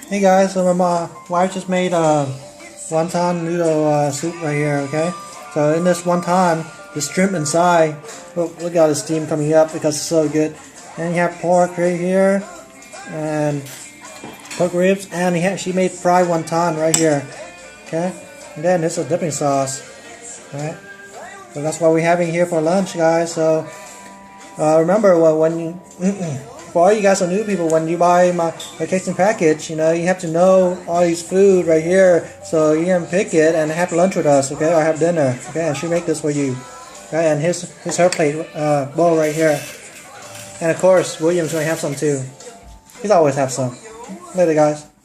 Hey guys, so my wife just made a wonton noodle soup right here, okay? So in this wonton, the shrimp inside, look at all the steam coming up because it's so good. And you have pork right here, and pork ribs, and she made fried wonton right here, okay? And then this is a dipping sauce, right? So that's what we're having here for lunch, guys. So remember when you for all you guys are new people, when you buy my vacation package, you have to know all these food right here, so you can pick it and have lunch with us, okay, or have dinner, okay? And she make this for you, okay? And here's her plate bowl right here, and of course William's gonna have some too. He's always have some. Later, guys.